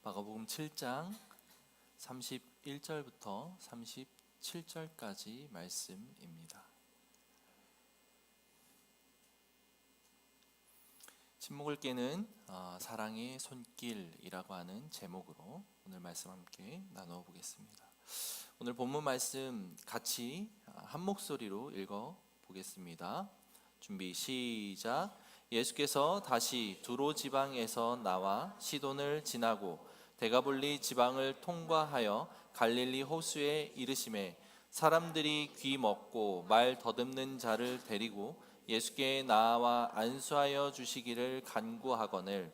마가복음 7장 31절부터 37절까지 말씀입니다. 침묵을 깨는 사랑의 손길이라고 하는 제목으로 오늘 말씀 함께 나누어 보겠습니다. 오늘 본문 말씀 같이 한 목소리로 읽어 보겠습니다. 준비 시작. 예수께서 다시 두로 지방에서 나와 시돈을 지나고 데가볼리 지방을 통과하여 갈릴리 호수에 이르시매 사람들이 귀 먹고 말 더듬는 자를 데리고 예수께 나와 안수하여 주시기를 간구하거늘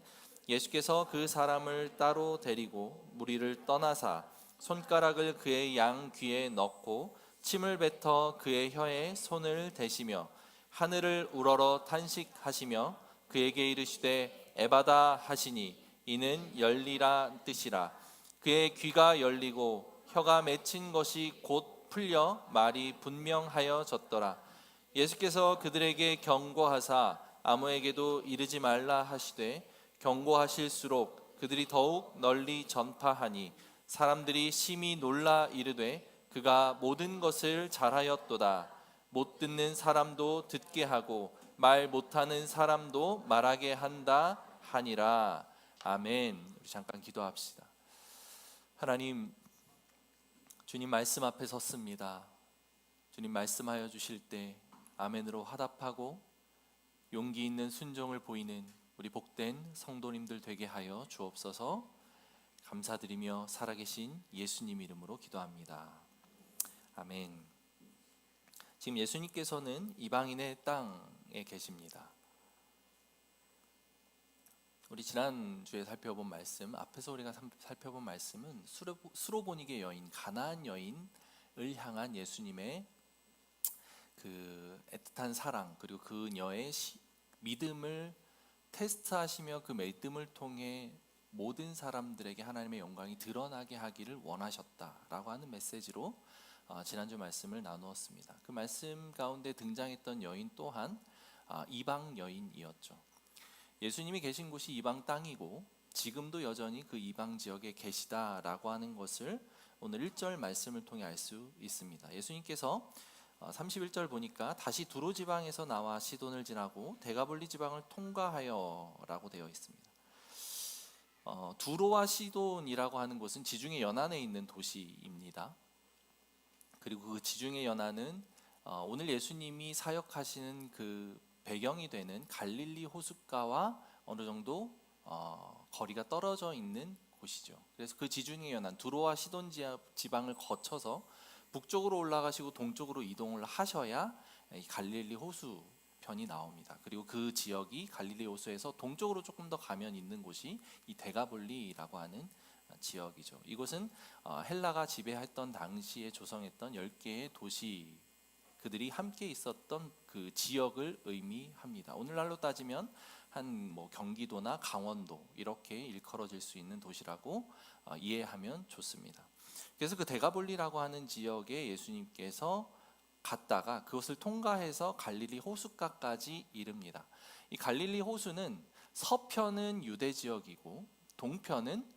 예수께서 그 사람을 따로 데리고 무리를 떠나사 손가락을 그의 양 귀에 넣고 침을 뱉어 그의 혀에 손을 대시며 하늘을 우러러 탄식하시며 그에게 이르시되 에바다 하시니 이는 열리라 뜻이라. 그의 귀가 열리고 혀가 맺힌 것이 곧 풀려 말이 분명하여졌더라. 예수께서 그들에게 경고하사 아무에게도 이르지 말라 하시되 경고하실수록 그들이 더욱 널리 전파하니 사람들이 심히 놀라 이르되 그가 모든 것을 잘하였도다. 못 듣는 사람도 듣게 하고 말 못하는 사람도 말하게 한다 하니라. 아멘. 우리 잠깐 기도합시다. 하나님, 주님 말씀 앞에 섰습니다. 주님 말씀하여 주실 때 아멘으로 화답하고 용기 있는 순종을 보이는 우리 복된 성도님들 되게 하여 주옵소서. 감사드리며 살아계신 예수님 이름으로 기도합니다. 아멘. 지금 예수님께서는 이방인의 땅에 계십니다. 우리 지난주에 살펴본 말씀, 앞에서 우리가 살펴본 말씀은 수로보니게 여인, 가나안 여인을 향한 예수님의 그 애틋한 사랑, 그리고 그녀의 믿음을 테스트하시며 그 믿음을 통해 모든 사람들에게 하나님의 영광이 드러나게 하기를 원하셨다라고 하는 메시지로 지난주 말씀을 나누었습니다. 그 말씀 가운데 등장했던 여인 또한 이방 여인이었죠. 예수님이 계신 곳이 이방 땅이고 지금도 여전히 그 이방 지역에 계시다라고 하는 것을 오늘 1절 말씀을 통해 알 수 있습니다. 예수님께서 31절 보니까 다시 두로 지방에서 나와 시돈을 지나고 데가볼리 지방을 통과하여 라고 되어 있습니다. 두로와 시돈이라고 하는 곳은 지중해 연안에 있는 도시입니다. 그리고 그 지중해 연안은 오늘 예수님이 사역하시는 그 배경이 되는 갈릴리 호숫가와 어느 정도 거리가 떨어져 있는 곳이죠. 그래서 그 지중해 연안 두로와 시돈 지방을 거쳐서 북쪽으로 올라가시고 동쪽으로 이동을 하셔야 이 갈릴리 호수 편이 나옵니다. 그리고 그 지역이 갈릴리 호수에서 동쪽으로 조금 더 가면 있는 곳이 이 데가볼리라고 하는 지역이죠. 이곳은 헬라가 지배했던 당시에 조성했던 10개의 도시 그들이 함께 있었던 그 지역을 의미합니다. 오늘날로 따지면 한 경기도나 강원도 이렇게 일컬어질 수 있는 도시라고 이해하면 좋습니다. 그래서 그 데가볼리라고 하는 지역에 예수님께서 갔다가 그것을 통과해서 갈릴리 호숫가까지 이릅니다. 이 갈릴리 호수는 서편은 유대 지역이고 동편은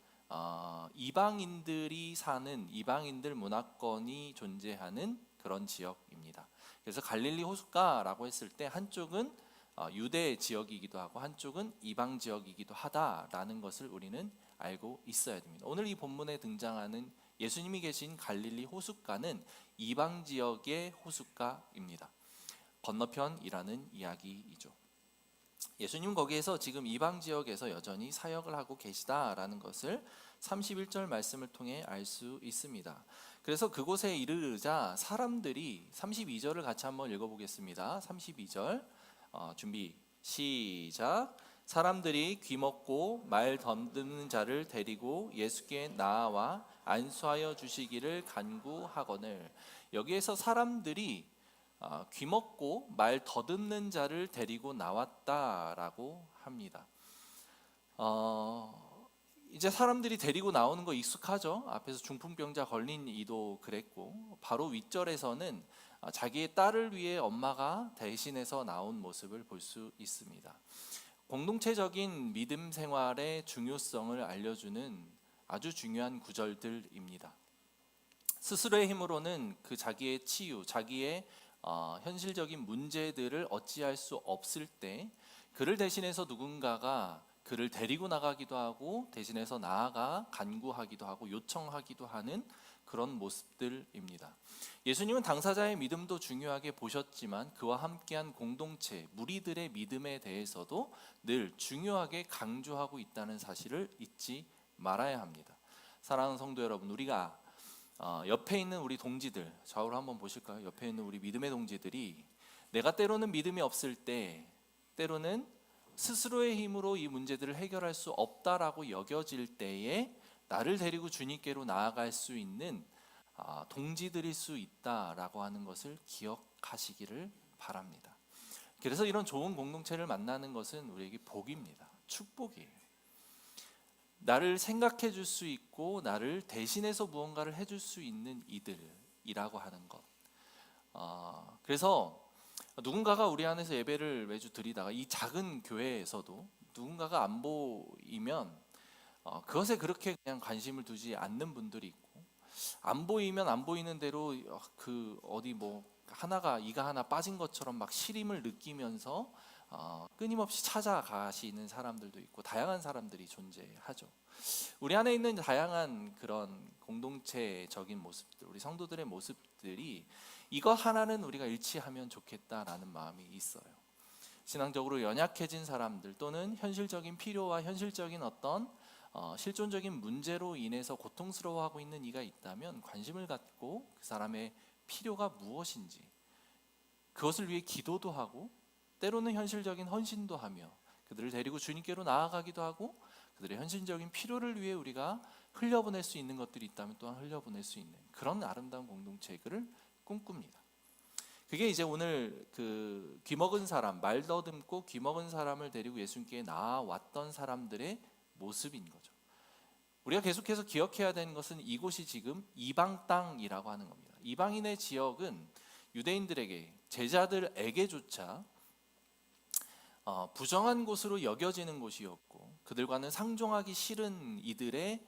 이방인들이 사는 이방인들 문화권이 존재하는 그런 지역입니다. 그래서 갈릴리 호숫가라고 했을 때 한쪽은 유대 지역이기도 하고 한쪽은 이방 지역이기도 하다라는 것을 우리는 알고 있어야 됩니다. 오늘 이 본문에 등장하는 예수님이 계신 갈릴리 호숫가는 이방 지역의 호숫가입니다. 건너편이라는 이야기이죠. 예수님 거기에서 지금 이방 지역에서 여전히 사역을 하고 계시다라는 것을 31절 말씀을 통해 알 수 있습니다. 그래서 그곳에 이르자 사람들이 32절을 같이 한번 읽어보겠습니다. 32절 준비 시작. 사람들이 귀먹고 말 더듬는 자를 데리고 예수께 나와 안수하여 주시기를 간구하거늘. 여기에서 사람들이 귀먹고 말 더듬는 자를 데리고 나왔다라고 합니다. 이제 사람들이 데리고 나오는 거 익숙하죠. 앞에서 중풍병자 걸린 이도 그랬고, 바로 윗절에서는 자기의 딸을 위해 엄마가 대신해서 나온 모습을 볼 수 있습니다. 공동체적인 믿음 생활의 중요성을 알려주는 아주 중요한 구절들입니다. 스스로의 힘으로는 그 자기의 치유, 자기의 현실적인 문제들을 어찌할 수 없을 때 그를 대신해서 누군가가 그를 데리고 나가기도 하고 대신해서 나아가 간구하기도 하고 요청하기도 하는 그런 모습들입니다. 예수님은 당사자의 믿음도 중요하게 보셨지만 그와 함께한 공동체, 무리들의 믿음에 대해서도 늘 중요하게 강조하고 있다는 사실을 잊지 말아야 합니다. 사랑하는 성도 여러분, 우리가 옆에 있는 우리 동지들, 좌우로 한번 보실까요? 옆에 있는 우리 믿음의 동지들이 내가 때로는 믿음이 없을 때, 때로는 스스로의 힘으로 이 문제들을 해결할 수 없다라고 여겨질 때에 나를 데리고 주님께로 나아갈 수 있는 동지들일 수 있다라고 하는 것을 기억하시기를 바랍니다. 그래서 이런 좋은 공동체를 만나는 것은 우리에게 복입니다. 축복이에요. 나를 생각해 줄 수 있고 나를 대신해서 무언가를 해줄 수 있는 이들이라고 하는 것. 그래서 누군가가 우리 안에서 예배를 매주 드리다가 이 작은 교회에서도 누군가가 안 보이면 그것에 그렇게 그냥 관심을 두지 않는 분들이 있고, 안 보이면 안 보이는 대로 그 어디 뭐 하나가 이가 하나 빠진 것처럼 막 시림을 느끼면서 끊임없이 찾아가시는 사람들도 있고 다양한 사람들이 존재하죠. 우리 안에 있는 다양한 그런 공동체적인 모습들, 우리 성도들의 모습들이 이거 하나는 우리가 일치하면 좋겠다라는 마음이 있어요. 신앙적으로 연약해진 사람들 또는 현실적인 필요와 현실적인 어떤 실존적인 문제로 인해서 고통스러워하고 있는 이가 있다면 관심을 갖고 그 사람의 필요가 무엇인지 그것을 위해 기도도 하고 때로는 현실적인 헌신도 하며 그들을 데리고 주님께로 나아가기도 하고 그들의 현실적인 필요를 위해 우리가 흘려보낼 수 있는 것들이 있다면 또한 흘려보낼 수 있는 그런 아름다운 공동체를 꿈꿉니다. 그게 이제 오늘 그 귀먹은 사람, 말 더듬고 귀먹은 사람을 데리고 예수님께 나아왔던 사람들의 모습인 거죠. 우리가 계속해서 기억해야 되는 것은 이곳이 지금 이방 땅이라고 하는 겁니다. 이방인의 지역은 유대인들에게, 제자들에게조차 부정한 곳으로 여겨지는 곳이었고 그들과는 상종하기 싫은 이들의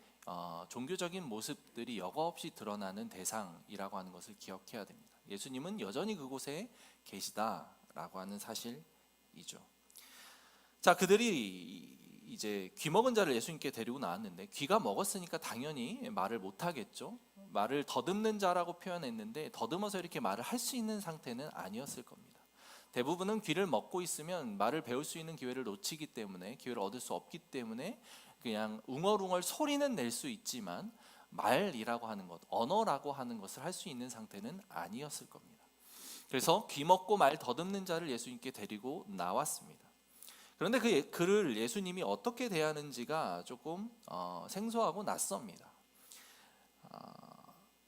종교적인 모습들이 여과없이 드러나는 대상이라고 하는 것을 기억해야 됩니다. 예수님은 여전히 그곳에 계시다라고 하는 사실이죠. 자, 그들이 이제 귀먹은 자를 예수님께 데리고 나왔는데 귀가 먹었으니까 당연히 말을 못하겠죠. 말을 더듬는 자라고 표현했는데 더듬어서 이렇게 말을 할 수 있는 상태는 아니었을 겁니다. 대부분은 귀를 먹고 있으면 말을 배울 수 있는 기회를 놓치기 때문에, 기회를 얻을 수 없기 때문에 그냥 웅얼웅얼 소리는 낼 수 있지만 말이라고 하는 것, 언어라고 하는 것을 할 수 있는 상태는 아니었을 겁니다. 그래서 귀 먹고 말 더듬는 자를 예수님께 데리고 나왔습니다. 그런데 그를 예수님이 어떻게 대하는지가 조금 생소하고 낯섭니다.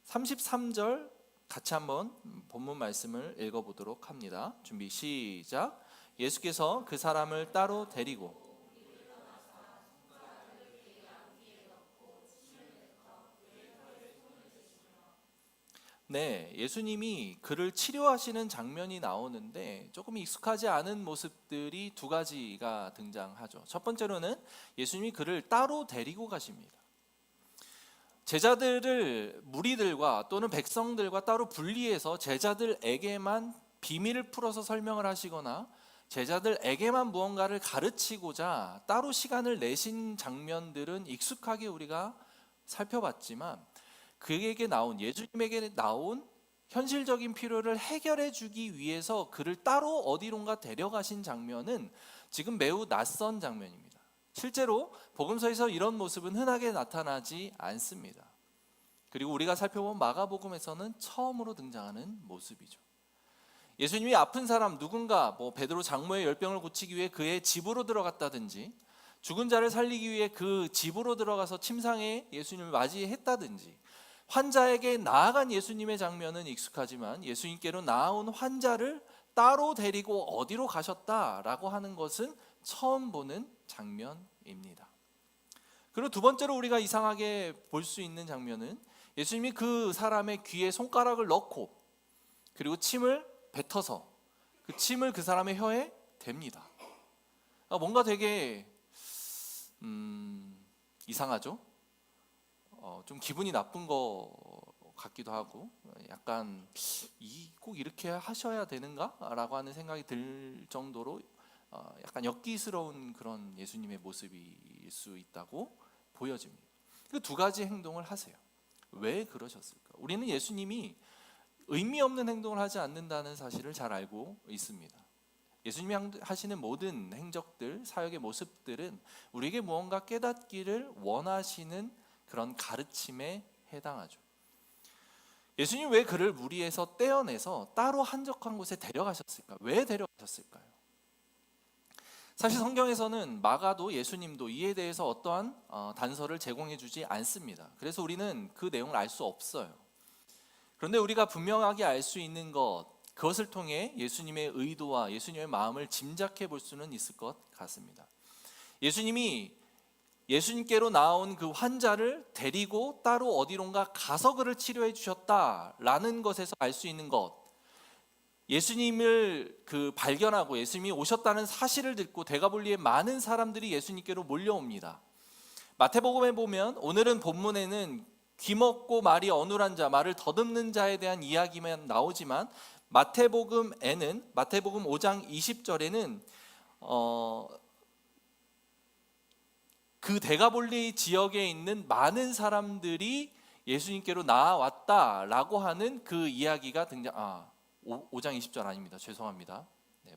33절 같이 한번 본문 말씀을 읽어보도록 합니다. 준비 시작. 예수께서 그 사람을 따로 데리고 네, 예수님이 그를 치료하시는 장면이 나오는데 조금 익숙하지 않은 모습들이 두 가지가 등장하죠. 첫 번째로는 예수님이 그를 따로 데리고 가십니다. 제자들을 무리들과 또는 백성들과 따로 분리해서 제자들에게만 비밀을 풀어서 설명을 하시거나 제자들에게만 무언가를 가르치고자 따로 시간을 내신 장면들은 익숙하게 우리가 살펴봤지만 그에게 나온, 예수님에게 나온 현실적인 필요를 해결해 주기 위해서 그를 따로 어디론가 데려가신 장면은 지금 매우 낯선 장면입니다. 실제로 복음서에서 이런 모습은 흔하게 나타나지 않습니다. 그리고 우리가 살펴본 마가복음에서는 처음으로 등장하는 모습이죠. 예수님이 아픈 사람 누군가, 베드로 장모의 열병을 고치기 위해 그의 집으로 들어갔다든지 죽은 자를 살리기 위해 그 집으로 들어가서 침상에 예수님을 맞이했다든지 환자에게 나아간 예수님의 장면은 익숙하지만 예수님께로 나아온 환자를 따로 데리고 어디로 가셨다라고 하는 것은 처음 보는 장면입니다. 그리고 두 번째로 우리가 이상하게 볼 수 있는 장면은 예수님이 그 사람의 귀에 손가락을 넣고 그리고 침을 뱉어서 그 침을 그 사람의 혀에 댑니다. 뭔가 되게 이상하죠? 좀 기분이 나쁜 거 같기도 하고 약간 꼭 이렇게 하셔야 되는가라고 하는 생각이 들 정도로 약간 엽기스러운 그런 예수님의 모습일 수 있다고 보여집니다. 그 두 가지 행동을 하세요. 왜 그러셨을까? 우리는 예수님이 의미 없는 행동을 하지 않는다는 사실을 잘 알고 있습니다. 예수님이 하시는 모든 행적들, 사역의 모습들은 우리에게 무언가 깨닫기를 원하시는 그런 가르침에 해당하죠. 예수님 왜 그를 무리에서 떼어내서 따로 한적한 곳에 데려가셨을까? 왜 데려가셨을까요? 사실 성경에서는 마가도 예수님도 이에 대해서 어떠한 단서를 제공해 주지 않습니다. 그래서 우리는 그 내용을 알 수 없어요. 그런데 우리가 분명하게 알 수 있는 그것을 통해 예수님의 의도와 예수님의 마음을 짐작해 볼 수는 있을 것 같습니다. 예수님께로 나온 그 환자를 데리고 따로 어디론가 가서 그를 치료해 주셨다라는 것에서 알 수 있는 것, 예수님을 발견하고 예수님이 오셨다는 사실을 듣고 데가볼리에 많은 사람들이 예수님께로 몰려옵니다. 마태복음에 보면 오늘은 본문에는 귀먹고 말이 어눌한 자, 말을 더듬는 자에 대한 이야기만 나오지만 마태복음 5장 20절에는 그 데가볼리 지역에 있는 많은 사람들이 예수님께로 나아왔다라고 하는 그 이야기가 5장 20절 아닙니다. 죄송합니다.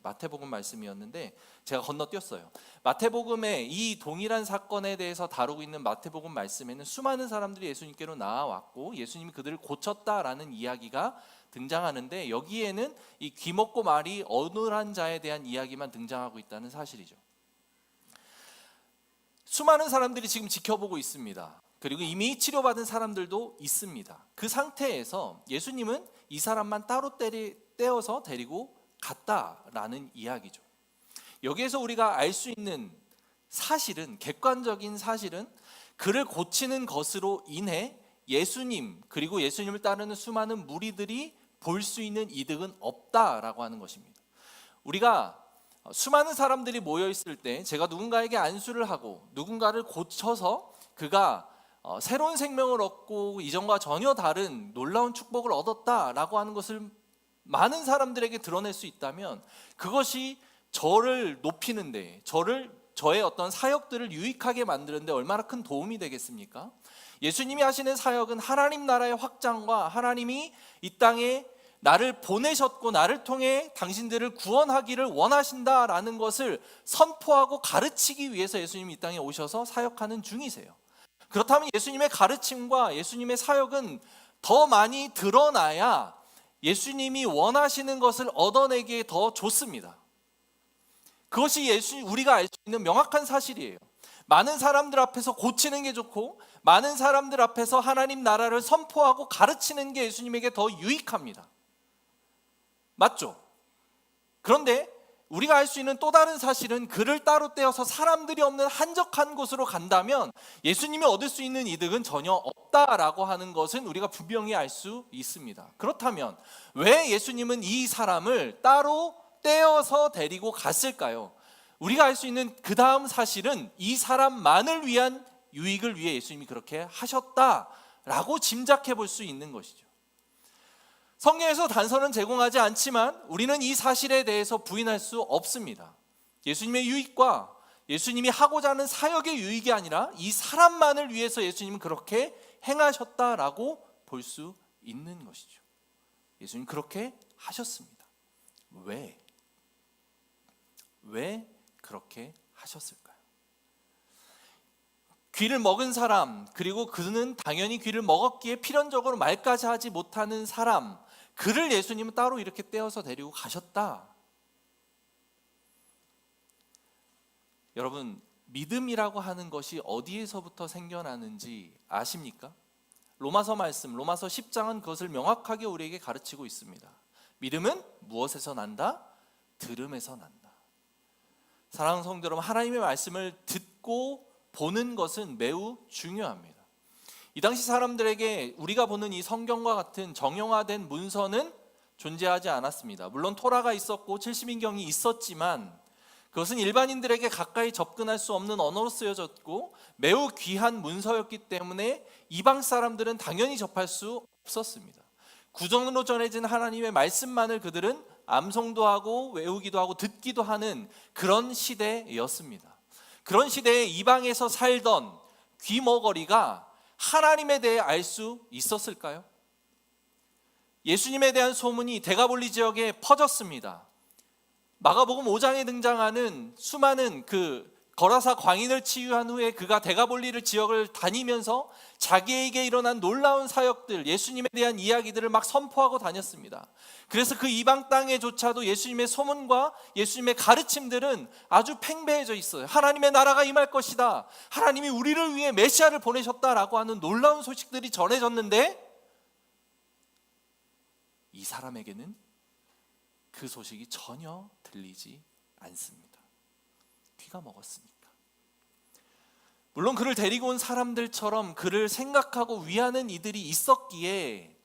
마태복음 말씀이었는데 제가 건너뛰었어요. 마태복음에 이 동일한 사건에 대해서 다루고 있는 마태복음 말씀에는 수많은 사람들이 예수님께로 나아왔고 예수님이 그들을 고쳤다라는 이야기가 등장하는데 여기에는 이 귀먹고 말이 어눌한 자에 대한 이야기만 등장하고 있다는 사실이죠. 수많은 사람들이 지금 지켜보고 있습니다. 그리고 이미 치료받은 사람들도 있습니다. 그 상태에서 예수님은 이 사람만 따로 떼어서 데리고 갔다라는 이야기죠. 여기에서 우리가 알 수 있는 사실은, 객관적인 사실은 그를 고치는 것으로 인해 예수님 그리고 예수님을 따르는 수많은 무리들이 볼 수 있는 이득은 없다라고 하는 것입니다. 우리가 수많은 사람들이 모여 있을 때 제가 누군가에게 안수를 하고 누군가를 고쳐서 그가 새로운 생명을 얻고 이전과 전혀 다른 놀라운 축복을 얻었다라고 하는 것을 많은 사람들에게 드러낼 수 있다면 그것이 저를 높이는데 저의 어떤 사역들을 유익하게 만드는데 얼마나 큰 도움이 되겠습니까? 예수님이 하시는 사역은 하나님 나라의 확장과 하나님이 이 땅에 나를 보내셨고 나를 통해 당신들을 구원하기를 원하신다라는 것을 선포하고 가르치기 위해서 예수님이 이 땅에 오셔서 사역하는 중이세요. 그렇다면 예수님의 가르침과 예수님의 사역은 더 많이 드러나야 예수님이 원하시는 것을 얻어내기에 더 좋습니다. 그것이 우리가 알 수 있는 명확한 사실이에요. 많은 사람들 앞에서 고치는 게 좋고 많은 사람들 앞에서 하나님 나라를 선포하고 가르치는 게 예수님에게 더 유익합니다. 맞죠? 그런데 우리가 알 수 있는 또 다른 사실은 그를 따로 떼어서 사람들이 없는 한적한 곳으로 간다면 예수님이 얻을 수 있는 이득은 전혀 없다라고 하는 것은 우리가 분명히 알 수 있습니다. 그렇다면 왜 예수님은 이 사람을 따로 떼어서 데리고 갔을까요? 우리가 알 수 있는 그 다음 사실은 이 사람만을 위한 유익을 위해 예수님이 그렇게 하셨다라고 짐작해 볼 수 있는 것이죠. 성경에서 단서는 제공하지 않지만 우리는 이 사실에 대해서 부인할 수 없습니다. 예수님의 유익과 예수님이 하고자 하는 사역의 유익이 아니라 이 사람만을 위해서 예수님은 그렇게 행하셨다라고 볼 수 있는 것이죠. 예수님 그렇게 하셨습니다. 왜 그렇게 하셨을까요? 귀를 먹은 사람, 그리고 그는 당연히 귀를 먹었기에 필연적으로 말까지 하지 못하는 사람, 그를 예수님은 따로 이렇게 떼어서 데리고 가셨다. 여러분, 믿음이라고 하는 것이 어디에서부터 생겨나는지 아십니까? 로마서 10장은 그것을 명확하게 우리에게 가르치고 있습니다. 믿음은 무엇에서 난다? 들음에서 난다. 사랑하는 성도 여러분, 하나님의 말씀을 듣고 보는 것은 매우 중요합니다. 이 당시 사람들에게 우리가 보는 이 성경과 같은 정형화된 문서는 존재하지 않았습니다. 물론 토라가 있었고 70인경이 있었지만 그것은 일반인들에게 가까이 접근할 수 없는 언어로 쓰여졌고 매우 귀한 문서였기 때문에 이방 사람들은 당연히 접할 수 없었습니다. 구전으로 전해진 하나님의 말씀만을 그들은 암송도 하고 외우기도 하고 듣기도 하는 그런 시대였습니다. 그런 시대에 이방에서 살던 귀머거리가 하나님에 대해 알 수 있었을까요? 예수님에 대한 소문이 데가볼리 지역에 퍼졌습니다. 마가복음 5장에 등장하는 수많은 거라사 광인을 치유한 후에 그가 데가볼리를 지역을 다니면서 자기에게 일어난 놀라운 사역들, 예수님에 대한 이야기들을 막 선포하고 다녔습니다. 그래서 그 이방 땅에조차도 예수님의 소문과 예수님의 가르침들은 아주 팽배해져 있어요. 하나님의 나라가 임할 것이다, 하나님이 우리를 위해 메시아를 보내셨다라고 하는 놀라운 소식들이 전해졌는데 이 사람에게는 그 소식이 전혀 들리지 않습니다. 귀가 먹었으니까. 물론 그를 데리고 온 사람들처럼 그를 생각하고 위하는 이들이 있었기에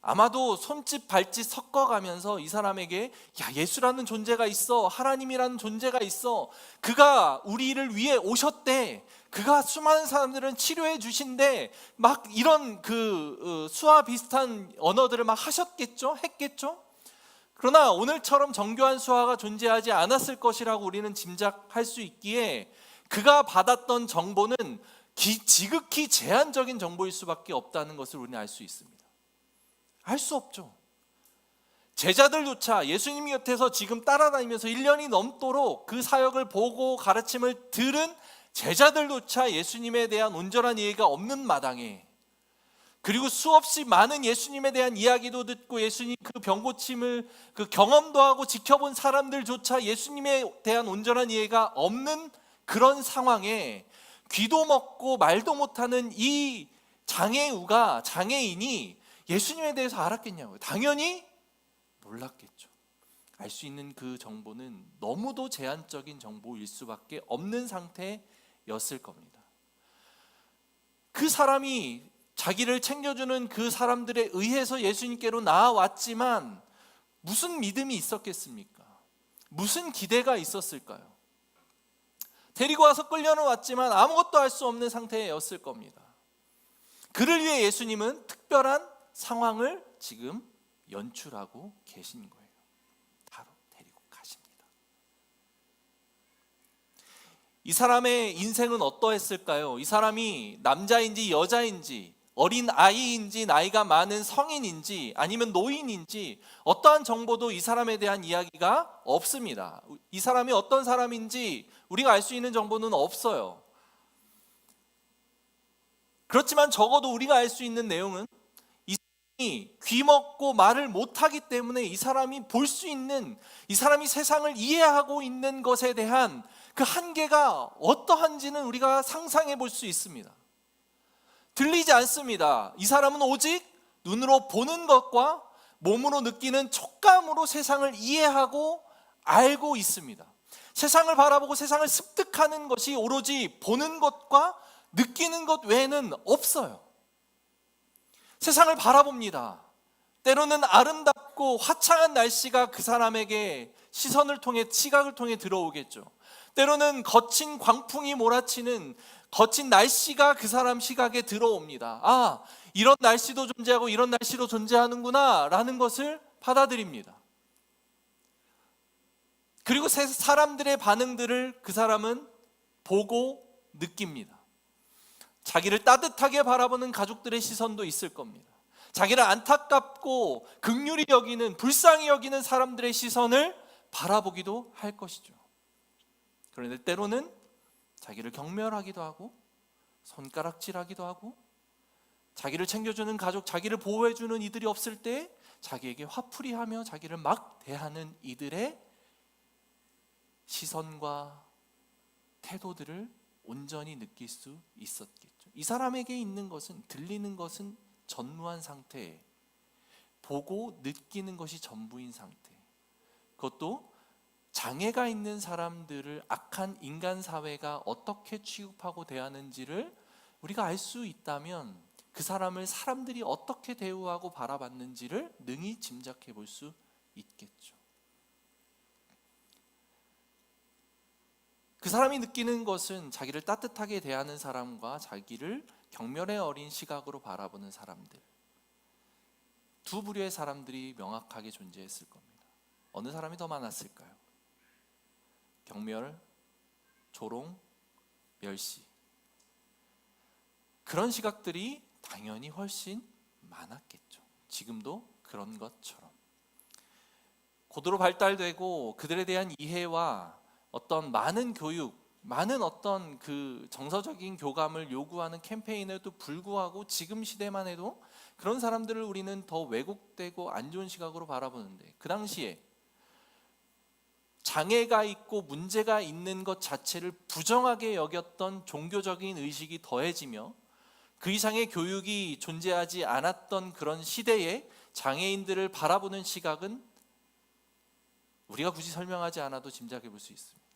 아마도 손짓 발짓 섞어가면서 이 사람에게 예수라는 존재가 있어, 하나님이라는 존재가 있어, 그가 우리를 위해 오셨대, 그가 수많은 사람들은 치료해 주신대, 막 이런 수와 비슷한 언어들을 막 했겠죠. 그러나 오늘처럼 정교한 수화가 존재하지 않았을 것이라고 우리는 짐작할 수 있기에 그가 받았던 정보는 지극히 제한적인 정보일 수밖에 없다는 것을 우리는 알 수 있습니다. 알 수 없죠. 제자들조차 예수님 곁에서 지금 따라다니면서 1년이 넘도록 그 사역을 보고 가르침을 들은 제자들조차 예수님에 대한 온전한 이해가 없는 마당에, 그리고 수없이 많은 예수님에 대한 이야기도 듣고 예수님 그 병고침을 경험도 하고 지켜본 사람들조차 예수님에 대한 온전한 이해가 없는 그런 상황에 귀도 먹고 말도 못하는 이 장애인이 예수님에 대해서 알았겠냐고요? 당연히 몰랐겠죠. 알 수 있는 그 정보는 너무도 제한적인 정보일 수밖에 없는 상태였을 겁니다. 그 사람이 자기를 챙겨주는 그 사람들에 의해서 예수님께로 나아왔지만 무슨 믿음이 있었겠습니까? 무슨 기대가 있었을까요? 데리고 와서 끌려는 왔지만 아무것도 할 수 없는 상태였을 겁니다. 그를 위해 예수님은 특별한 상황을 지금 연출하고 계신 거예요. 바로 데리고 가십니다. 이 사람의 인생은 어떠했을까요? 이 사람이 남자인지 여자인지, 어린 아이인지, 나이가 많은 성인인지, 아니면 노인인지 어떠한 정보도 이 사람에 대한 이야기가 없습니다. 이 사람이 어떤 사람인지 우리가 알 수 있는 정보는 없어요. 그렇지만 적어도 우리가 알 수 있는 내용은 이 사람이 귀먹고 말을 못하기 때문에 이 사람이 볼 수 있는, 이 사람이 세상을 이해하고 있는 것에 대한 그 한계가 어떠한지는 우리가 상상해 볼 수 있습니다. 들리지 않습니다. 이 사람은 오직 눈으로 보는 것과 몸으로 느끼는 촉감으로 세상을 이해하고 알고 있습니다. 세상을 바라보고 세상을 습득하는 것이 오로지 보는 것과 느끼는 것 외에는 없어요. 세상을 바라봅니다. 때로는 아름답고 화창한 날씨가 그 사람에게 시선을 통해, 시각을 통해 들어오겠죠. 때로는 거친 광풍이 몰아치는 거친 날씨가 그 사람 시각에 들어옵니다. 아, 이런 날씨도 존재하고 이런 날씨도 존재하는구나 라는 것을 받아들입니다. 그리고 사람들의 반응들을 그 사람은 보고 느낍니다. 자기를 따뜻하게 바라보는 가족들의 시선도 있을 겁니다. 자기를 안타깝고 긍휼히 여기는, 불쌍히 여기는 사람들의 시선을 바라보기도 할 것이죠. 그런데 때로는 자기를 경멸하기도 하고 손가락질하기도 하고 자기를 챙겨주는 가족, 자기를 보호해주는 이들이 없을 때 자기에게 화풀이하며 자기를 막 대하는 이들의 시선과 태도들을 온전히 느낄 수 있었겠죠. 이 사람에게 있는 것은, 들리는 것은 전무한 상태, 보고 느끼는 것이 전부인 상태, 그것도 장애가 있는 사람들을 악한 인간 사회가 어떻게 취급하고 대하는지를 우리가 알 수 있다면 그 사람을 사람들이 어떻게 대우하고 바라봤는지를 능히 짐작해 볼 수 있겠죠. 그 사람이 느끼는 것은 자기를 따뜻하게 대하는 사람과 자기를 경멸의 어린 시각으로 바라보는 사람들, 두 부류의 사람들이 명확하게 존재했을 겁니다. 어느 사람이 더 많았을까요? 경멸, 조롱, 멸시. 그런 시각들이 당연히 훨씬 많았겠죠. 지금도 그런 것처럼. 고도로 발달되고 그들에 대한 이해와 어떤 많은 교육, 많은 어떤 그 정서적인 교감을 요구하는 캠페인에도 불구하고 지금 시대만 해도 그런 사람들을 우리는 더 왜곡되고 안 좋은 시각으로 바라보는데, 그 당시에 장애가 있고 문제가 있는 것 자체를 부정하게 여겼던 종교적인 의식이 더해지며 그 이상의 교육이 존재하지 않았던 그런 시대에 장애인들을 바라보는 시각은 우리가 굳이 설명하지 않아도 짐작해 볼 수 있습니다.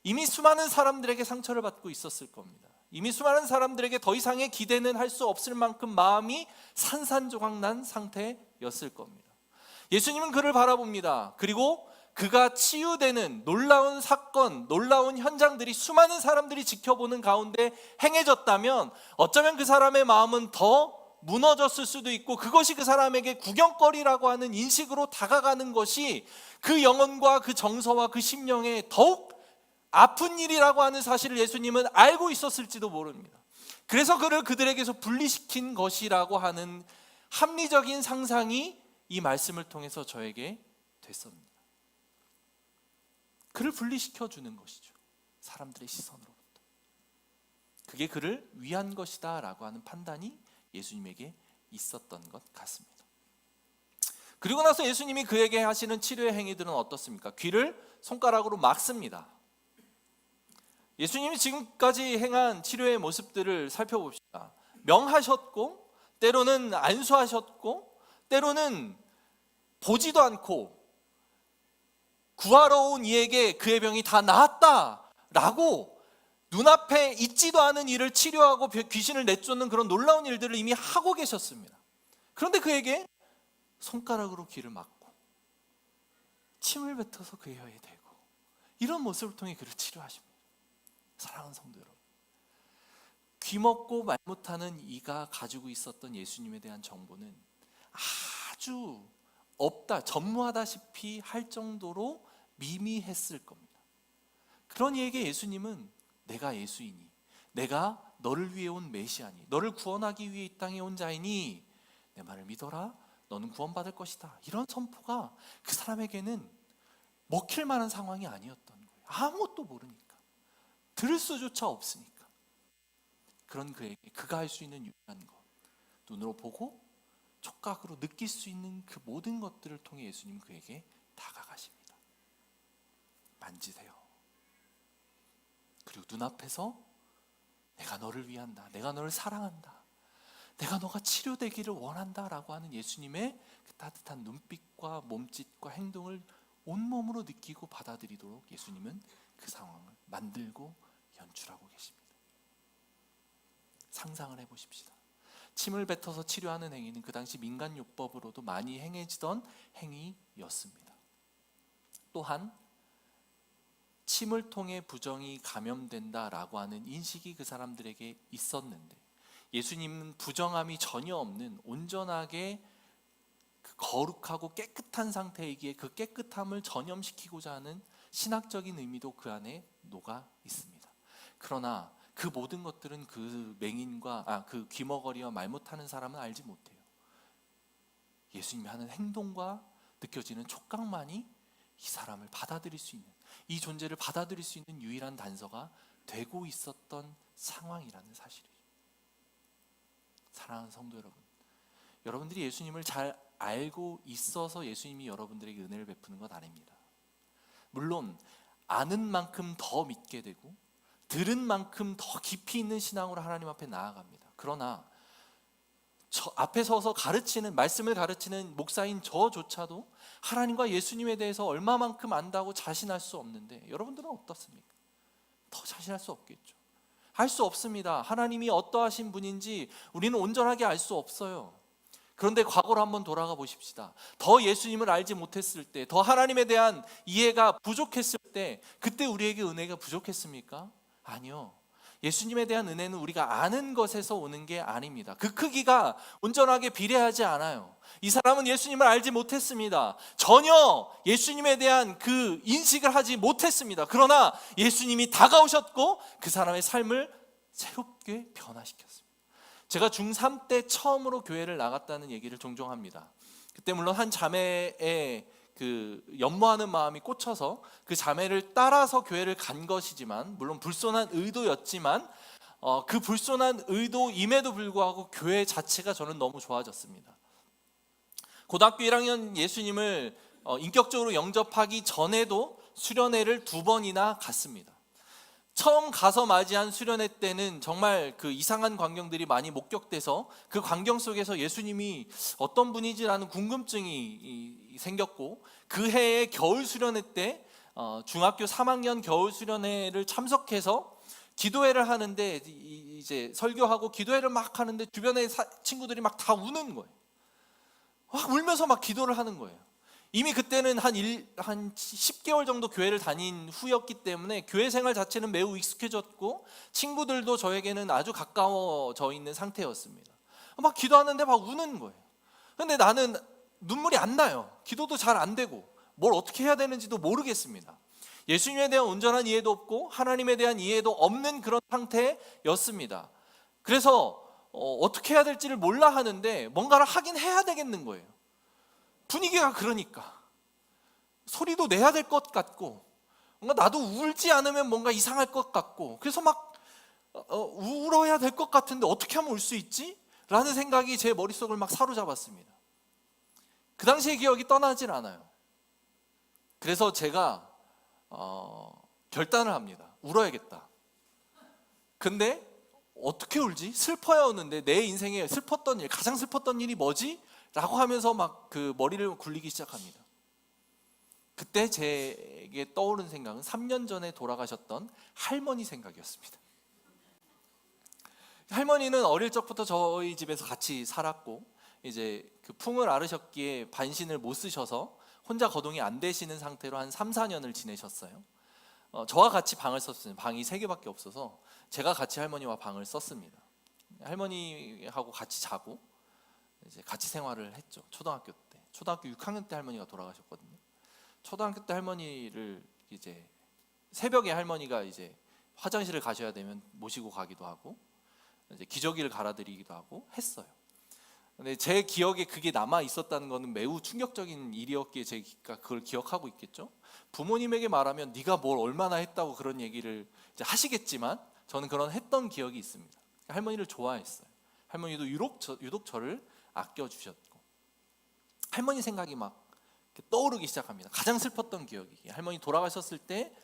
이미 수많은 사람들에게 상처를 받고 있었을 겁니다. 이미 수많은 사람들에게 더 이상의 기대는 할 수 없을 만큼 마음이 산산조각 난 상태였을 겁니다. 예수님은 그를 바라봅니다. 그리고 그가 치유되는 놀라운 사건, 놀라운 현장들이 수많은 사람들이 지켜보는 가운데 행해졌다면 어쩌면 그 사람의 마음은 더 무너졌을 수도 있고, 그것이 그 사람에게 구경거리라고 하는 인식으로 다가가는 것이 그 영혼과 그 정서와 그 심령에 더욱 아픈 일이라고 하는 사실을 예수님은 알고 있었을지도 모릅니다. 그래서 그를 그들에게서 분리시킨 것이라고 하는 합리적인 상상이 이 말씀을 통해서 저에게 됐습니다. 그를 분리시켜 주는 것이죠. 사람들의 시선으로부터. 그게 그를 위한 것이다 라고 하는 판단이 예수님에게 있었던 것 같습니다. 그리고 나서 예수님이 그에게 하시는 치료의 행위들은 어떻습니까? 귀를 손가락으로 막습니다. 예수님이 지금까지 행한 치료의 모습들을 살펴봅시다. 명하셨고, 때로는 안수하셨고, 때로는 보지도 않고 구하러 온 이에게 그의 병이 다 나았다라고 눈앞에 있지도 않은 일을 치료하고 귀신을 내쫓는 그런 놀라운 일들을 이미 하고 계셨습니다. 그런데 그에게 손가락으로 귀를 막고 침을 뱉어서 그의 혀에 대고 이런 모습을 통해 그를 치료하십니다. 사랑하는 성도 여러분, 귀 먹고 말 못하는 이가 가지고 있었던 예수님에 대한 정보는 아주 없다, 전무하다시피 할 정도로 미미했을 겁니다. 그런 이에게 예수님은 내가 예수이니, 내가 너를 위해 온 메시아니, 너를 구원하기 위해 이 땅에 온 자이니 내 말을 믿어라, 너는 구원받을 것이다, 이런 선포가 그 사람에게는 먹힐 만한 상황이 아니었던 거예요. 아무것도 모르니까, 들을 수조차 없으니까. 그런 그에게 그가 할 수 있는 유일한 것, 눈으로 보고 촉각으로 느낄 수 있는 그 모든 것들을 통해 예수님 그에게 다가가십니다. 만지세요. 그리고 눈앞에서 내가 너를 위한다, 내가 너를 사랑한다, 내가 너가 치료되기를 원한다 라고 하는 예수님의 그 따뜻한 눈빛과 몸짓과 행동을 온몸으로 느끼고 받아들이도록 예수님은 그 상황을 만들고 연출하고 계십니다. 상상을 해보십시다. 침을 뱉어서 치료하는 행위는 그 당시 민간요법으로도 많이 행해지던 행위였습니다. 또한 침을 통해 부정이 감염된다라고 하는 인식이 그 사람들에게 있었는데, 예수님은 부정함이 전혀 없는 온전하게 거룩하고 깨끗한 상태이기에 그 깨끗함을 전염시키고자 하는 신학적인 의미도 그 안에 녹아 있습니다. 그러나 그 모든 것들은 그 맹인과 그 귀머거리와 말 못하는 사람은 알지 못해요. 예수님이 하는 행동과 느껴지는 촉각만이 이 사람을 받아들일 수 있는, 이 존재를 받아들일 수 있는 유일한 단서가 되고 있었던 상황이라는 사실이죠. 사랑하는 성도 여러분, 여러분들이 예수님을 잘 알고 있어서 예수님이 여러분들에게 은혜를 베푸는 것 아닙니다. 물론 아는 만큼 더 믿게 되고 들은 만큼 더 깊이 있는 신앙으로 하나님 앞에 나아갑니다. 그러나 저 앞에 서서 가르치는, 말씀을 가르치는 목사인 저조차도 하나님과 예수님에 대해서 얼마만큼 안다고 자신할 수 없는데, 여러분들은 어떻습니까? 더 자신할 수 없겠죠. 알 수 없습니다. 하나님이 어떠하신 분인지 우리는 온전하게 알 수 없어요. 그런데 과거로 한번 돌아가 보십시다. 더 예수님을 알지 못했을 때, 더 하나님에 대한 이해가 부족했을 때, 그때 우리에게 은혜가 부족했습니까? 아니요. 예수님에 대한 은혜는 우리가 아는 것에서 오는 게 아닙니다. 그 크기가 온전하게 비례하지 않아요. 이 사람은 예수님을 알지 못했습니다. 전혀 예수님에 대한 그 인식을 하지 못했습니다. 그러나 예수님이 다가오셨고 그 사람의 삶을 새롭게 변화시켰습니다. 제가 중3 때 처음으로 교회를 나갔다는 얘기를 종종 합니다. 그때 물론 한 자매의 그 연모하는 마음이 꽂혀서 그 자매를 따라서 교회를 간 것이지만, 물론 불손한 의도였지만 그 불손한 의도임에도 불구하고 교회 자체가 저는 너무 좋아졌습니다. 고등학교 1학년 예수님을 인격적으로 영접하기 전에도 수련회를 2번이나 갔습니다. 처음 가서 맞이한 수련회 때는 정말 그 이상한 광경들이 많이 목격돼서 그 광경 속에서 예수님이 어떤 분이지라는 궁금증이 생겼고, 그 해의 겨울 수련회 때 중학교 3학년 겨울 수련회를 참석해서 기도회를 하는데, 이제 설교하고 기도회를 막 하는데 주변에 친구들이 막 다 우는 거예요. 막 울면서 막 기도를 하는 거예요. 이미 그때는 한 10개월 정도 교회를 다닌 후였기 때문에 교회 생활 자체는 매우 익숙해졌고 친구들도 저에게는 아주 가까워져 있는 상태였습니다. 막 기도하는데 막 우는 거예요. 근데 나는 눈물이 안 나요. 기도도 잘 안 되고 뭘 어떻게 해야 되는지도 모르겠습니다. 예수님에 대한 온전한 이해도 없고 하나님에 대한 이해도 없는 그런 상태였습니다. 그래서 어떻게 해야 될지를 몰라 하는데 뭔가를 하긴 해야 되겠는 거예요. 분위기가 그러니까 소리도 내야 될 것 같고, 뭔가 나도 울지 않으면 뭔가 이상할 것 같고, 그래서 막 울어야 될 것 같은데 어떻게 하면 울 수 있지? 라는 생각이 제 머릿속을 막 사로잡았습니다. 그 당시의 기억이 떠나질 않아요. 그래서 제가 결단을 합니다. 울어야겠다. 근데 어떻게 울지? 슬퍼야 우는데 내 인생에 슬펐던 일, 가장 슬펐던 일이 뭐지? 라고 하면서 막 그 머리를 굴리기 시작합니다. 그때 제게 떠오른 생각은 3년 전에 돌아가셨던 할머니 생각이었습니다. 할머니는 어릴 적부터 저희 집에서 같이 살았고, 이제 그 풍을 앓으셨기에 반신을 못 쓰셔서 혼자 거동이 안 되시는 상태로 한 3, 4년을 지내셨어요. 저와 같이 방을 썼어요. 방이 3개밖에 없어서 제가 같이 할머니와 방을 썼습니다. 할머니하고 같이 자고 이제 같이 생활을 했죠. 초등학교 때. 초등학교 6학년 때 할머니가 돌아가셨거든요. 초등학교 때 할머니를 이제 새벽에 할머니가 이제 화장실을 가셔야 되면 모시고 가기도 하고 이제 기저귀를 갈아드리기도 하고 했어요. 근데 제 기억에 그게 남아 있었다는 것은 매우 충격적인 일이었기에 제가 그걸 기억하고 있겠죠. 부모님에게 말하면 네가 뭘 얼마나 했다고 그런 얘기를 이제 하시겠지만 저는 그런 했던 기억이 있습니다. 할머니를 좋아했어요. 할머니도 유독 저를 아껴주셨고, 할머니 생각이 막 떠오르기 시작합니다. 가장 슬펐던 기억이 할머니 돌아가셨을 때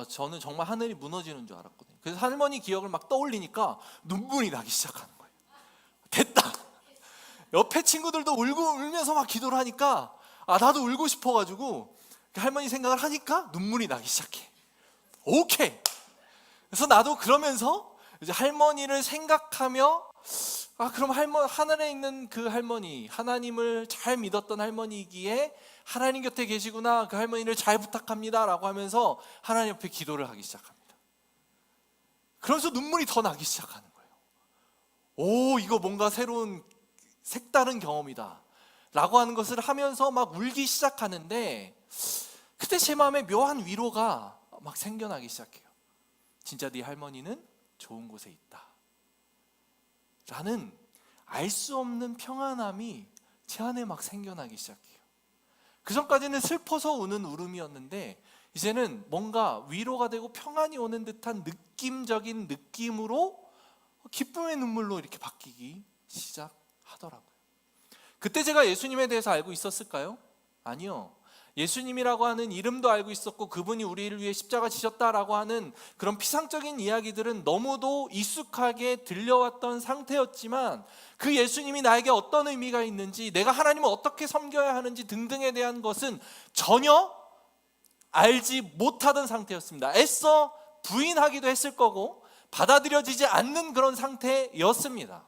저는 정말 하늘이 무너지는 줄 알았거든요. 그래서 할머니 기억을 막 떠올리니까 눈물이 나기 시작하는 거예요. 됐다. 옆에 친구들도 울면서 막 기도를 하니까 나도 울고 싶어가지고 할머니 생각을 하니까 눈물이 나기 시작해. 오케이. 그래서 나도 그러면서 이제 할머니를 생각하며 그럼 하늘에 있는 그 할머니, 하나님을 잘 믿었던 할머니이기에 하나님 곁에 계시구나, 그 할머니를 잘 부탁합니다 라고 하면서 하나님 옆에 기도를 하기 시작합니다. 그러면서 눈물이 더 나기 시작하는 거예요. 이거 뭔가 새로운 색다른 경험이다 라고 하는 것을 하면서 막 울기 시작하는데, 그때 제 마음에 묘한 위로가 막 생겨나기 시작해요. 진짜 네 할머니는 좋은 곳에 있다 라는 알 수 없는 평안함이 제 안에 막 생겨나기 시작해요. 그 전까지는 슬퍼서 우는 울음이었는데 이제는 뭔가 위로가 되고 평안이 오는 듯한 느낌적인 느낌으로 기쁨의 눈물로 이렇게 바뀌기 시작하더라고요. 그때 제가 예수님에 대해서 알고 있었을까요? 아니요. 예수님이라고 하는 이름도 알고 있었고 그분이 우리를 위해 십자가 지셨다라고 하는 그런 피상적인 이야기들은 너무도 익숙하게 들려왔던 상태였지만, 그 예수님이 나에게 어떤 의미가 있는지, 내가 하나님을 어떻게 섬겨야 하는지 등등에 대한 것은 전혀 알지 못하던 상태였습니다. 애써 부인하기도 했을 거고 받아들여지지 않는 그런 상태였습니다.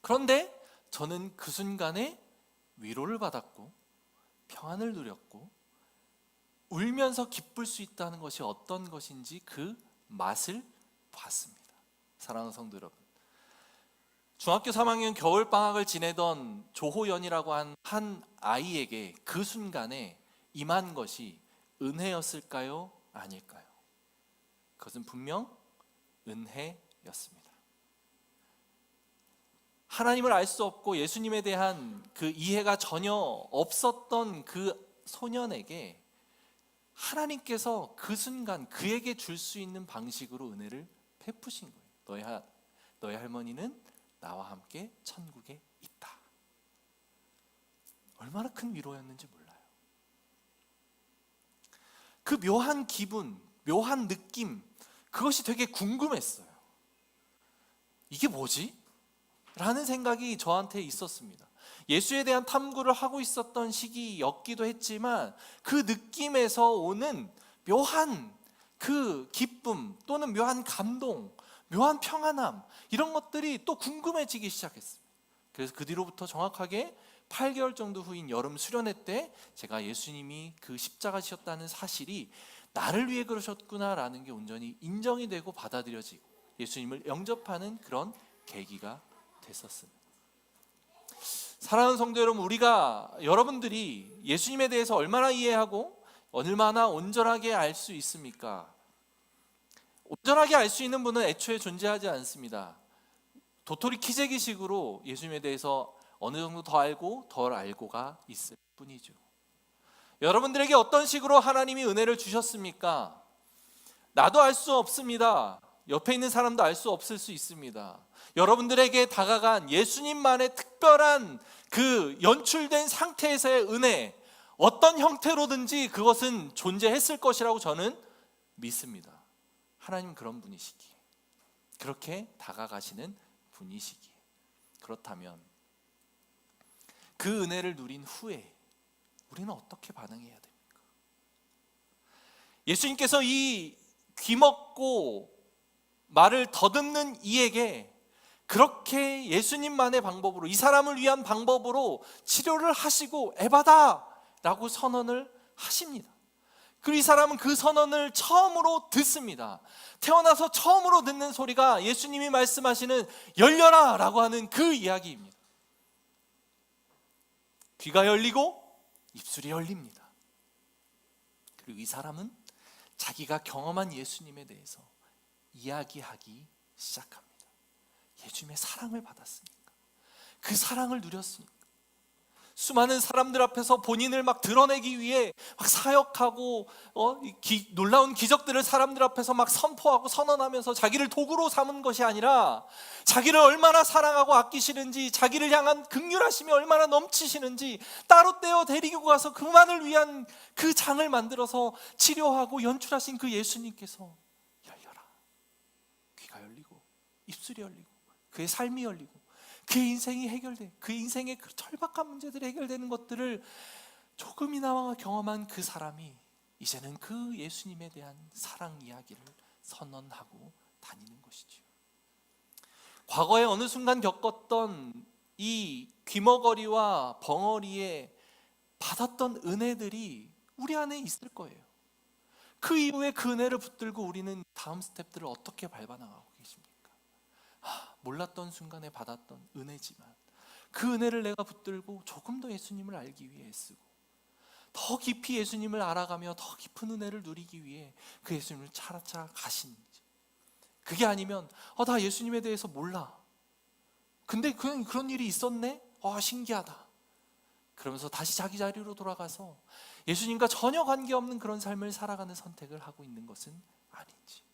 그런데 저는 그 순간에 위로를 받았고 평안을 누렸고 울면서 기쁠 수 있다는 것이 어떤 것인지 그 맛을 봤습니다. 사랑하는 성도 여러분, 중학교 3학년 겨울방학을 지내던 조호연이라고 한 아이에게 그 순간에 임한 것이 은혜였을까요? 아닐까요? 그것은 분명 은혜였습니다. 하나님을 알 수 없고 예수님에 대한 그 이해가 전혀 없었던 그 소년에게 하나님께서 그 순간 그에게 줄 수 있는 방식으로 은혜를 베푸신 거예요. 너의 할머니는 나와 함께 천국에 있다. 얼마나 큰 위로였는지 몰라요. 그 묘한 기분, 묘한 느낌, 그것이 되게 궁금했어요. 이게 뭐지? 라는 생각이 저한테 있었습니다. 예수에 대한 탐구를 하고 있었던 시기였기도 했지만 그 느낌에서 오는 묘한 그 기쁨 또는 묘한 감동, 묘한 평안함, 이런 것들이 또 궁금해지기 시작했습니다. 그래서 그 뒤로부터 정확하게 8개월 정도 후인 여름 수련회 때 제가 예수님이 그 십자가 지셨다는 사실이 나를 위해 그러셨구나라는 게 온전히 인정이 되고 받아들여지고 예수님을 영접하는 그런 계기가 됐었습니다. 사랑하는 성도 여러분, 우리가 여러분들이 예수님에 대해서 얼마나 이해하고 얼마나 온전하게 알 수 있습니까? 온전하게 알 수 있는 분은 애초에 존재하지 않습니다. 도토리 키재기식으로 예수님에 대해서 어느 정도 더 알고 덜 알고가 있을 뿐이죠. 여러분들에게 어떤 식으로 하나님이 은혜를 주셨습니까? 나도 알 수 없습니다. 옆에 있는 사람도 알 수 없을 수 있습니다. 여러분들에게 다가간 예수님만의 특별한 그 연출된 상태에서의 은혜, 어떤 형태로든지 그것은 존재했을 것이라고 저는 믿습니다. 하나님 그런 분이시기에, 그렇게 다가가시는 분이시기에. 그렇다면 그 은혜를 누린 후에 우리는 어떻게 반응해야 됩니까? 예수님께서 이 귀먹고 말을 더듬는 이에게 그렇게 예수님만의 방법으로, 이 사람을 위한 방법으로 치료를 하시고 에바다라고 선언을 하십니다. 그리고 이 사람은 그 선언을 처음으로 듣습니다. 태어나서 처음으로 듣는 소리가 예수님이 말씀하시는 열려라 라고 하는 그 이야기입니다. 귀가 열리고 입술이 열립니다. 그리고 이 사람은 자기가 경험한 예수님에 대해서 이야기하기 시작합니다. 예수님의 사랑을 받았으니까, 그 사랑을 누렸으니까, 수많은 사람들 앞에서 본인을 막 드러내기 위해 막 사역하고 놀라운 기적들을 사람들 앞에서 막 선포하고 선언하면서 자기를 도구로 삼은 것이 아니라 자기를 얼마나 사랑하고 아끼시는지, 자기를 향한 긍휼하심이 얼마나 넘치시는지 따로 떼어 데리고 가서 그만을 위한 그 장을 만들어서 치료하고 연출하신 그 예수님께서 열려라, 귀가 열리고 입술이 열리고 그의 삶이 열리고 그의 인생이 해결돼, 그의 인생의 그 절박한 문제들이 해결되는 것들을 조금이나마 경험한 그 사람이 이제는 그 예수님에 대한 사랑 이야기를 선언하고 다니는 것이죠. 과거에 어느 순간 겪었던 이 귀머거리와 벙어리에 받았던 은혜들이 우리 안에 있을 거예요. 그 이후에 그 은혜를 붙들고 우리는 다음 스텝들을 어떻게 밟아나가고 계십니까? 몰랐던 순간에 받았던 은혜지만 그 은혜를 내가 붙들고 조금 더 예수님을 알기 위해 애쓰고 더 깊이 예수님을 알아가며 더 깊은 은혜를 누리기 위해 그 예수님을 찾아 가시는지, 그게 아니면 나 예수님에 대해서 몰라, 근데 그냥 그런 일이 있었네? 신기하다, 그러면서 다시 자기 자리로 돌아가서 예수님과 전혀 관계없는 그런 삶을 살아가는 선택을 하고 있는 것은 아닌지,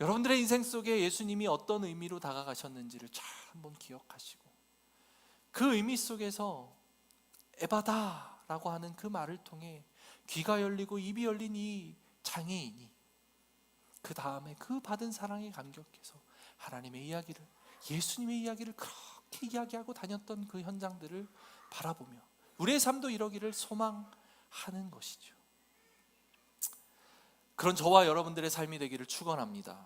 여러분들의 인생 속에 예수님이 어떤 의미로 다가가셨는지를 잘 한번 기억하시고 그 의미 속에서 에바다라고 하는 그 말을 통해 귀가 열리고 입이 열린 이 장애인이 그 다음에 그 받은 사랑에 감격해서 하나님의 이야기를, 예수님의 이야기를 그렇게 이야기하고 다녔던 그 현장들을 바라보며 우리의 삶도 이러기를 소망하는 것이죠. 그런 저와 여러분들의 삶이 되기를 축원합니다.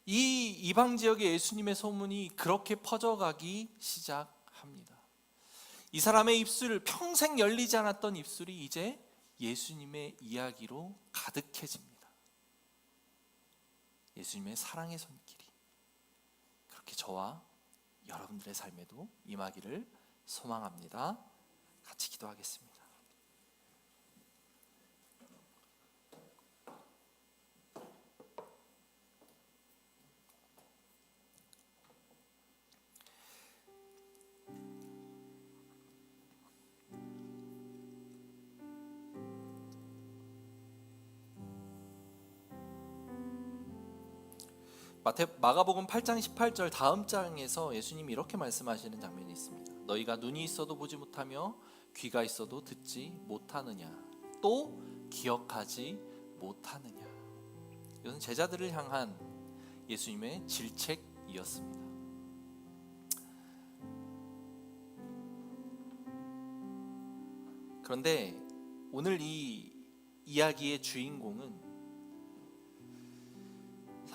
이 이방 지역의 예수님의 소문이 그렇게 퍼져가기 시작합니다. 이 사람의 입술, 평생 열리지 않았던 입술이 이제 예수님의 이야기로 가득해집니다. 예수님의 사랑의 손길이 그렇게 저와 여러분들의 삶에도 임하기를 소망합니다. 같이 기도하겠습니다. 마가복음 8장 18절 다음 장에서 예수님이 이렇게 말씀하시는 장면이 있습니다. 너희가 눈이 있어도 보지 못하며 귀가 있어도 듣지 못하느냐, 또 기억하지 못하느냐. 이것은 제자들을 향한 예수님의 질책이었습니다. 그런데 오늘 이 이야기의 주인공은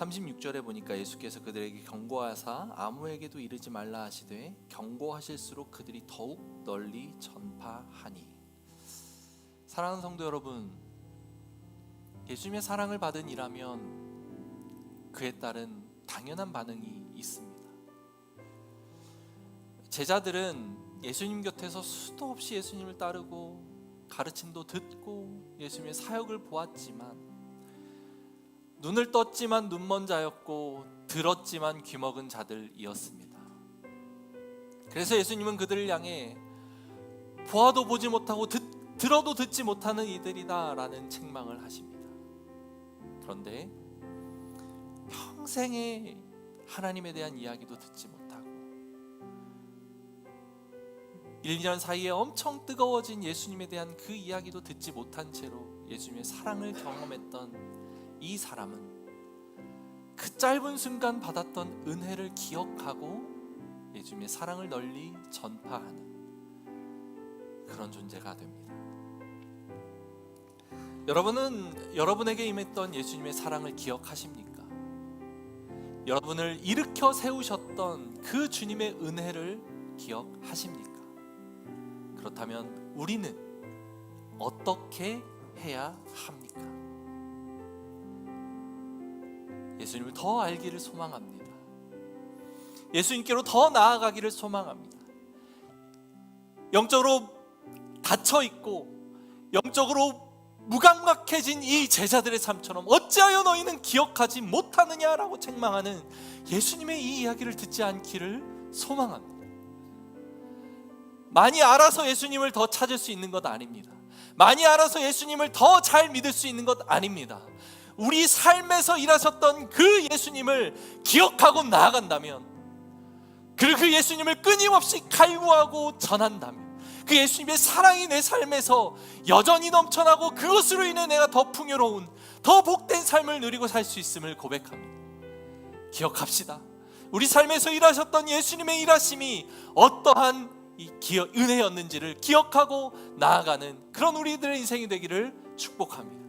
36절에 보니까 예수께서 그들에게 경고하사 아무에게도 이르지 말라 하시되 경고하실수록 그들이 더욱 널리 전파하니. 사랑하는 성도 여러분, 예수님의 사랑을 받은 이라면 그에 따른 당연한 반응이 있습니다. 제자들은 예수님 곁에서 수도 없이 예수님을 따르고 가르침도 듣고 예수님의 사역을 보았지만 눈을 떴지만 눈먼 자였고 들었지만 귀먹은 자들이었습니다. 그래서 예수님은 그들을 향해 보아도 보지 못하고 들어도 듣지 못하는 이들이다 라는 책망을 하십니다. 그런데 평생에 하나님에 대한 이야기도 듣지 못하고 1년 사이에 엄청 뜨거워진 예수님에 대한 그 이야기도 듣지 못한 채로 예수님의 사랑을 경험했던 이 사람은 그 짧은 순간 받았던 은혜를 기억하고 예수님의 사랑을 널리 전파하는 그런 존재가 됩니다. 여러분은 여러분에게 임했던 예수님의 사랑을 기억하십니까? 여러분을 일으켜 세우셨던 그 주님의 은혜를 기억하십니까? 그렇다면 우리는 어떻게 해야 합니까? 예수님을 더 알기를 소망합니다. 예수님께로 더 나아가기를 소망합니다. 영적으로 닫혀있고 영적으로 무감각해진 이 제자들의 삶처럼 어찌하여 너희는 기억하지 못하느냐라고 책망하는 예수님의 이 이야기를 듣지 않기를 소망합니다. 많이 알아서 예수님을 더 찾을 수 있는 것 아닙니다. 많이 알아서 예수님을 더 잘 믿을 수 있는 것 아닙니다. 우리 삶에서 일하셨던 그 예수님을 기억하고 나아간다면, 그리고 그 예수님을 끊임없이 갈구하고 전한다면, 그 예수님의 사랑이 내 삶에서 여전히 넘쳐나고 그것으로 인해 내가 더 풍요로운, 더 복된 삶을 누리고 살 수 있음을 고백합니다. 기억합시다. 우리 삶에서 일하셨던 예수님의 일하심이 어떠한 은혜였는지를 기억하고 나아가는 그런 우리들의 인생이 되기를 축복합니다.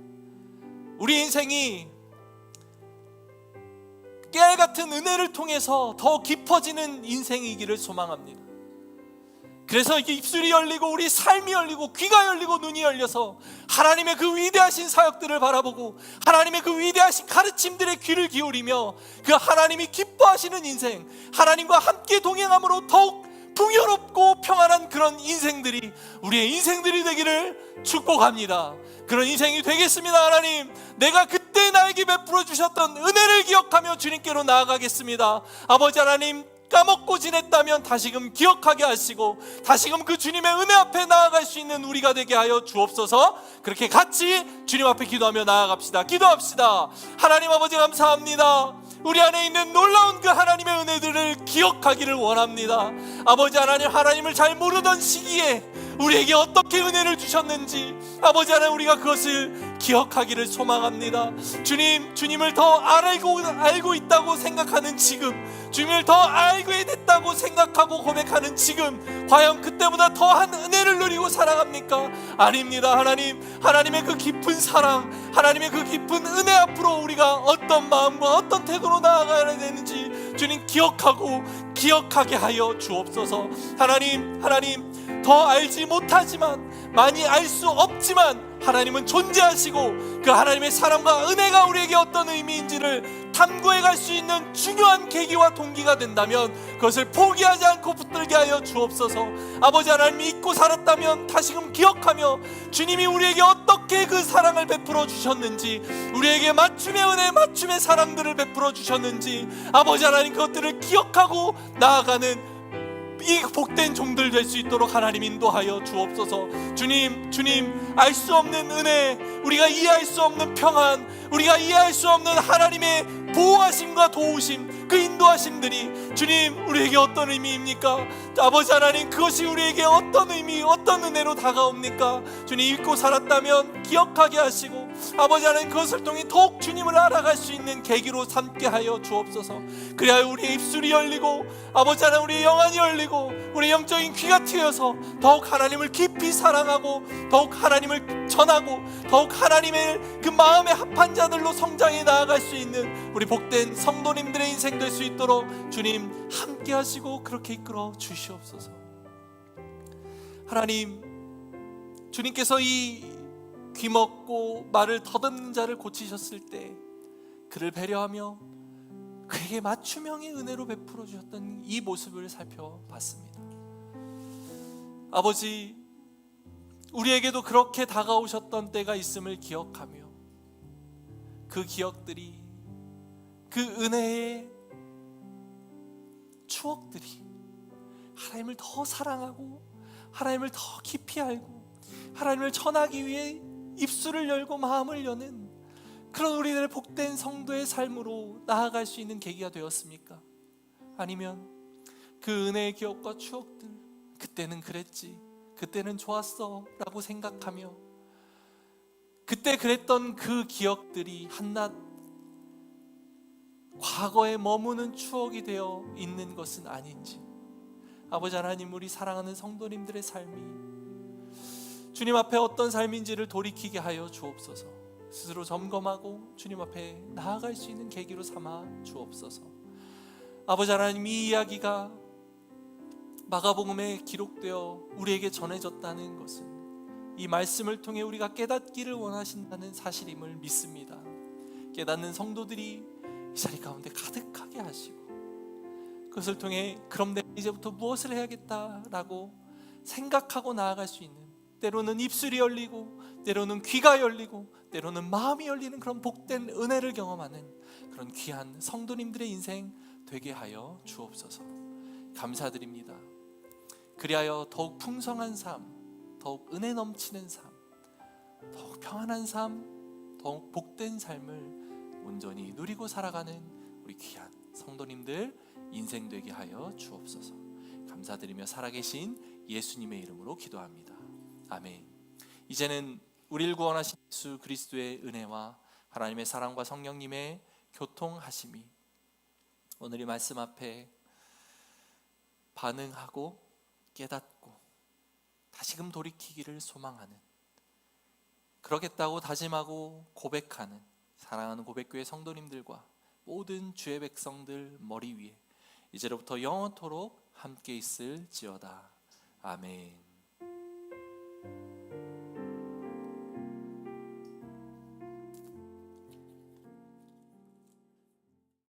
우리 인생이 깨알 같은 은혜를 통해서 더 깊어지는 인생이기를 소망합니다. 그래서 입술이 열리고 우리 삶이 열리고 귀가 열리고 눈이 열려서 하나님의 그 위대하신 사역들을 바라보고 하나님의 그 위대하신 가르침들의 귀를 기울이며 그 하나님이 기뻐하시는 인생, 하나님과 함께 동행함으로 더욱 풍요롭고 평안한 그런 인생들이 우리의 인생들이 되기를 축복합니다. 그런 인생이 되겠습니다. 하나님, 내가 그때 나에게 베풀어 주셨던 은혜를 기억하며 주님께로 나아가겠습니다. 아버지 하나님, 까먹고 지냈다면 다시금 기억하게 하시고 다시금 그 주님의 은혜 앞에 나아갈 수 있는 우리가 되게 하여 주옵소서. 그렇게 같이 주님 앞에 기도하며 나아갑시다. 기도합시다. 하나님 아버지 감사합니다. 우리 안에 있는 놀라운 그 하나님의 은혜들을 기억하기를 원합니다. 아버지 하나님, 하나님을 잘 모르던 시기에 우리에게 어떻게 은혜를 주셨는지 아버지 하나님, 우리가 그것을 기억하기를 소망합니다. 주님을 더 알고 있다고 생각하는 지금, 주님을 더 알게 됐다고 생각하고 고백하는 지금, 과연 그때보다 더한 은혜를 누리고 살아갑니까? 아닙니다. 하나님의 그 깊은 사랑, 하나님의 그 깊은 은혜 앞으로 우리가 어떤 마음과 어떤 태도로 나아가야 되는지 주님 기억하게 하여 주옵소서. 하나님, 더 알지 못하지만, 많이 알 수 없지만 하나님은 존재하시고 그 하나님의 사랑과 은혜가 우리에게 어떤 의미인지를 탐구해 갈 수 있는 중요한 계기와 동기가 된다면 그것을 포기하지 않고 붙들게 하여 주옵소서. 아버지 하나님, 잊고 살았다면 다시금 기억하며 주님이 우리에게 어떻게 그 사랑을 베풀어 주셨는지, 우리에게 맞춤의 은혜, 맞춤의 사랑들을 베풀어 주셨는지 아버지 하나님, 그것들을 기억하고 나아가는 이 복된 종들 될 수 있도록 하나님 인도하여 주옵소서. 주님, 알 수 없는 은혜, 우리가 이해할 수 없는 평안, 우리가 이해할 수 없는 하나님의 보호하심과 도우심, 그 인도하심들이 주님 우리에게 어떤 의미입니까? 아버지 하나님, 그것이 우리에게 어떤 의미, 어떤 은혜로 다가옵니까? 주님, 잊고 살았다면 기억하게 하시고 아버지 하나님, 그것을 통해 더욱 주님을 알아갈 수 있는 계기로 삼게 하여 주옵소서. 그래야 우리의 입술이 열리고 아버지 하나님, 우리의 영안이 열리고 우리의 영적인 귀가 트여서 더욱 하나님을 깊이 사랑하고 더욱 하나님을 전하고 더욱 하나님의 그 마음에 합한 자들로 성장해 나아갈 수 있는 우리 복된 성도님들의 인생 될 수 있도록 주님 함께 하시고 그렇게 이끌어 주시옵소서. 하나님, 주님께서 이 귀먹고 말을 더듬는 자를 고치셨을 때 그를 배려하며 그에게 맞춤형의 은혜로 베풀어 주셨던 이 모습을 살펴봤습니다. 아버지, 우리에게도 그렇게 다가오셨던 때가 있음을 기억하며 그 기억들이, 그 은혜의 추억들이 하나님을 더 사랑하고 하나님을 더 깊이 알고 하나님을 전하기 위해 입술을 열고 마음을 여는 그런 우리들의 복된 성도의 삶으로 나아갈 수 있는 계기가 되었습니까? 아니면 그 은혜의 기억과 추억들, 그때는 그랬지, 그때는 좋았어 라고 생각하며 그때 그랬던 그 기억들이 한낱 과거에 머무는 추억이 되어 있는 것은 아닌지, 아버지 하나님, 우리 사랑하는 성도님들의 삶이 주님 앞에 어떤 삶인지를 돌이키게 하여 주옵소서. 스스로 점검하고 주님 앞에 나아갈 수 있는 계기로 삼아 주옵소서. 아버지 하나님, 이 이야기가 마가복음에 기록되어 우리에게 전해졌다는 것은 이 말씀을 통해 우리가 깨닫기를 원하신다는 사실임을 믿습니다. 깨닫는 성도들이 이 자리 가운데 가득하게 하시고 그것을 통해 그럼 내가 이제부터 무엇을 해야겠다라고 생각하고 나아갈 수 있는, 때로는 입술이 열리고 때로는 귀가 열리고 때로는 마음이 열리는 그런 복된 은혜를 경험하는 그런 귀한 성도님들의 인생 되게 하여 주옵소서. 감사드립니다. 그리하여 더욱 풍성한 삶, 더욱 은혜 넘치는 삶, 더욱 평안한 삶, 더욱 복된 삶을 온전히 누리고 살아가는 우리 귀한 성도님들 인생 되게 하여 주옵소서. 감사드리며 살아계신 예수님의 이름으로 기도합니다. 아멘. 이제는 우리를 구원하신 예수 그리스도의 은혜와 하나님의 사랑과 성령님의 교통하심이 오늘 이 말씀 앞에 반응하고 깨닫고 다시금 돌이키기를 소망하는, 그러겠다고 다짐하고 고백하는 사랑하는 고백교회 성도님들과 모든 주의 백성들 머리 위에 이제로부터 영원토록 함께 있을지어다. 아멘.